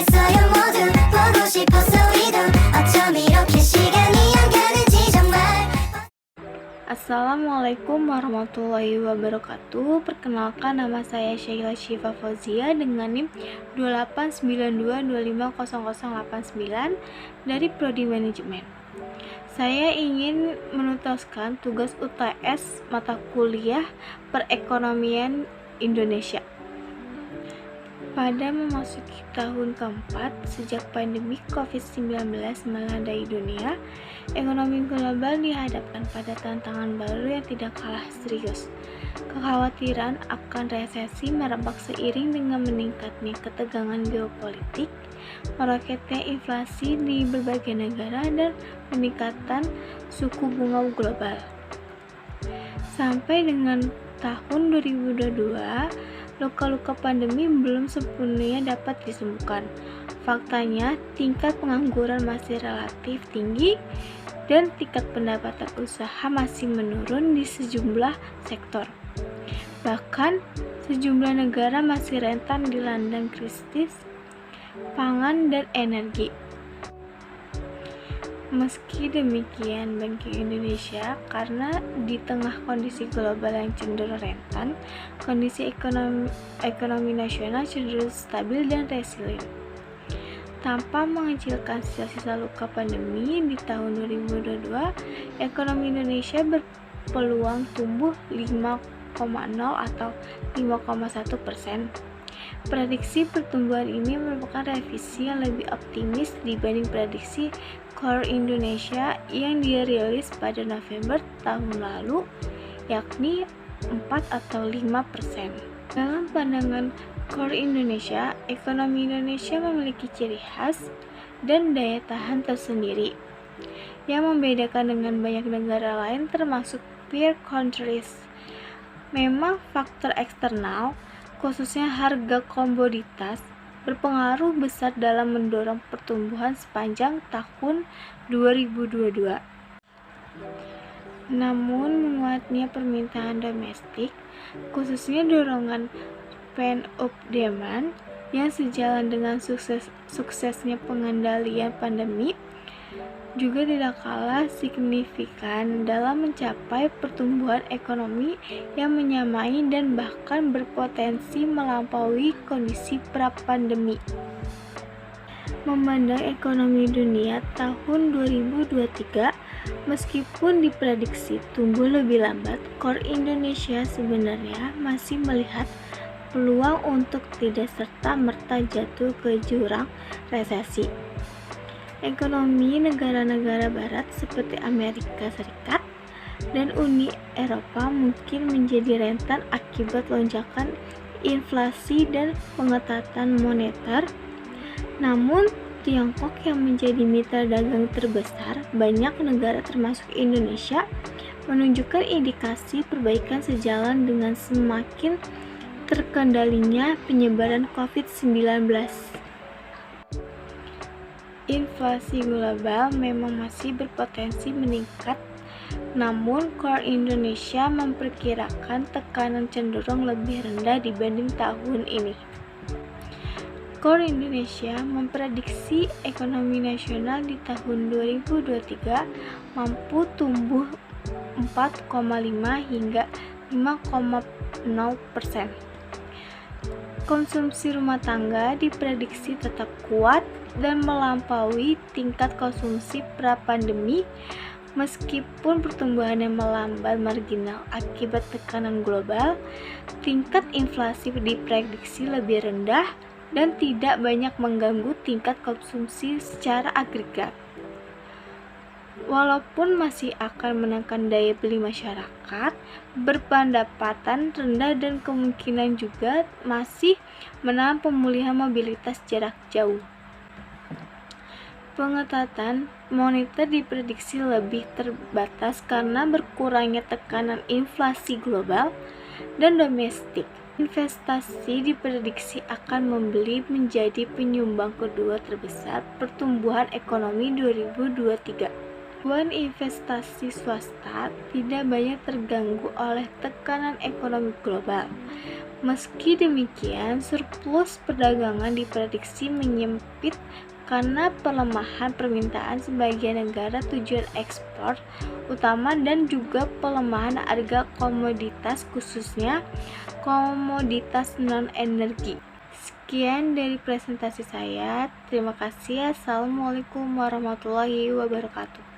있어요 모두 보고 싶었어 우리도 어쩜 이렇게 시간이 안 가는지 정말. Assalamualaikum warahmatullahi wabarakatuh. Perkenalkan, nama saya Syaila Syifa Fauzia dengan NIM 2892250089 dari Prodi Manajemen. Saya ingin menuntaskan tugas UTS mata kuliah Perekonomian Indonesia. Pada memasuki tahun keempat sejak pandemi COVID-19 melanda dunia, ekonomi global dihadapkan pada tantangan baru yang tidak kalah serius. Kekhawatiran akan resesi merebak seiring dengan meningkatnya ketegangan geopolitik, meroketnya inflasi di berbagai negara, dan peningkatan suku bunga global. Sampai dengan tahun 2022, luka-luka pandemi belum sepenuhnya dapat disembuhkan. Faktanya, tingkat pengangguran masih relatif tinggi dan tingkat pendapatan usaha masih menurun di sejumlah sektor. Bahkan, sejumlah negara masih rentan dilanda krisis pangan dan energi. Meski demikian, Bank Indonesia, karena di tengah kondisi global yang cenderung rentan, kondisi ekonomi nasional cenderung stabil dan resilient. Tanpa mengecilkan sisa-sisa luka pandemi, di tahun 2022, ekonomi Indonesia berpeluang tumbuh 5,0 atau 5,1%. Prediksi pertumbuhan ini merupakan revisi yang lebih optimis dibanding prediksi Core Indonesia yang dirilis pada November tahun lalu, yakni 4 atau 5%. Dalam pandangan Core Indonesia, ekonomi Indonesia memiliki ciri khas dan daya tahan tersendiri yang membedakan dengan banyak negara lain termasuk peer countries. Memang faktor eksternal, khususnya harga komoditas, berpengaruh besar dalam mendorong pertumbuhan sepanjang tahun 2022. Namun, menguatnya permintaan domestik, khususnya dorongan pent-up demand yang sejalan dengan suksesnya pengendalian pandemi, juga tidak kalah signifikan dalam mencapai pertumbuhan ekonomi yang menyamai dan bahkan berpotensi melampaui kondisi pra-pandemi. Memandang ekonomi dunia tahun 2023, meskipun diprediksi tumbuh lebih lambat, Core Indonesia sebenarnya masih melihat peluang untuk tidak serta-merta jatuh ke jurang resesi. Ekonomi negara-negara barat seperti Amerika Serikat dan Uni Eropa mungkin menjadi rentan akibat lonjakan inflasi dan pengetatan moneter. Namun, Tiongkok yang menjadi mitra dagang terbesar banyak negara termasuk Indonesia menunjukkan indikasi perbaikan sejalan dengan semakin terkendalinya penyebaran COVID-19. Inflasi global memang masih berpotensi meningkat, namun Core Indonesia memperkirakan tekanan cenderung lebih rendah dibanding tahun ini. Core Indonesia memprediksi ekonomi nasional di tahun 2023 mampu tumbuh 4,5 hingga 5,0%. Konsumsi rumah tangga diprediksi tetap kuat dan melampaui tingkat konsumsi pra-pandemi meskipun pertumbuhannya melambat marginal akibat tekanan global. Tingkat inflasi diprediksi lebih rendah dan tidak banyak mengganggu tingkat konsumsi secara agregat. Walaupun masih akan menekan daya beli masyarakat berpendapatan rendah dan kemungkinan juga masih menahan pemulihan mobilitas jarak jauh. Pengetatan moneter diprediksi lebih terbatas karena berkurangnya tekanan inflasi global dan domestik. Investasi diprediksi akan membeli menjadi penyumbang kedua terbesar pertumbuhan ekonomi 2023. Tumbuhan investasi swasta tidak banyak terganggu oleh tekanan ekonomi global. Meski demikian, surplus perdagangan diprediksi menyempit karena pelemahan permintaan sebagian negara tujuan ekspor utama dan juga pelemahan harga komoditas, khususnya komoditas non-energi. Sekian dari presentasi saya. Terima kasih. Assalamualaikum warahmatullahi wabarakatuh.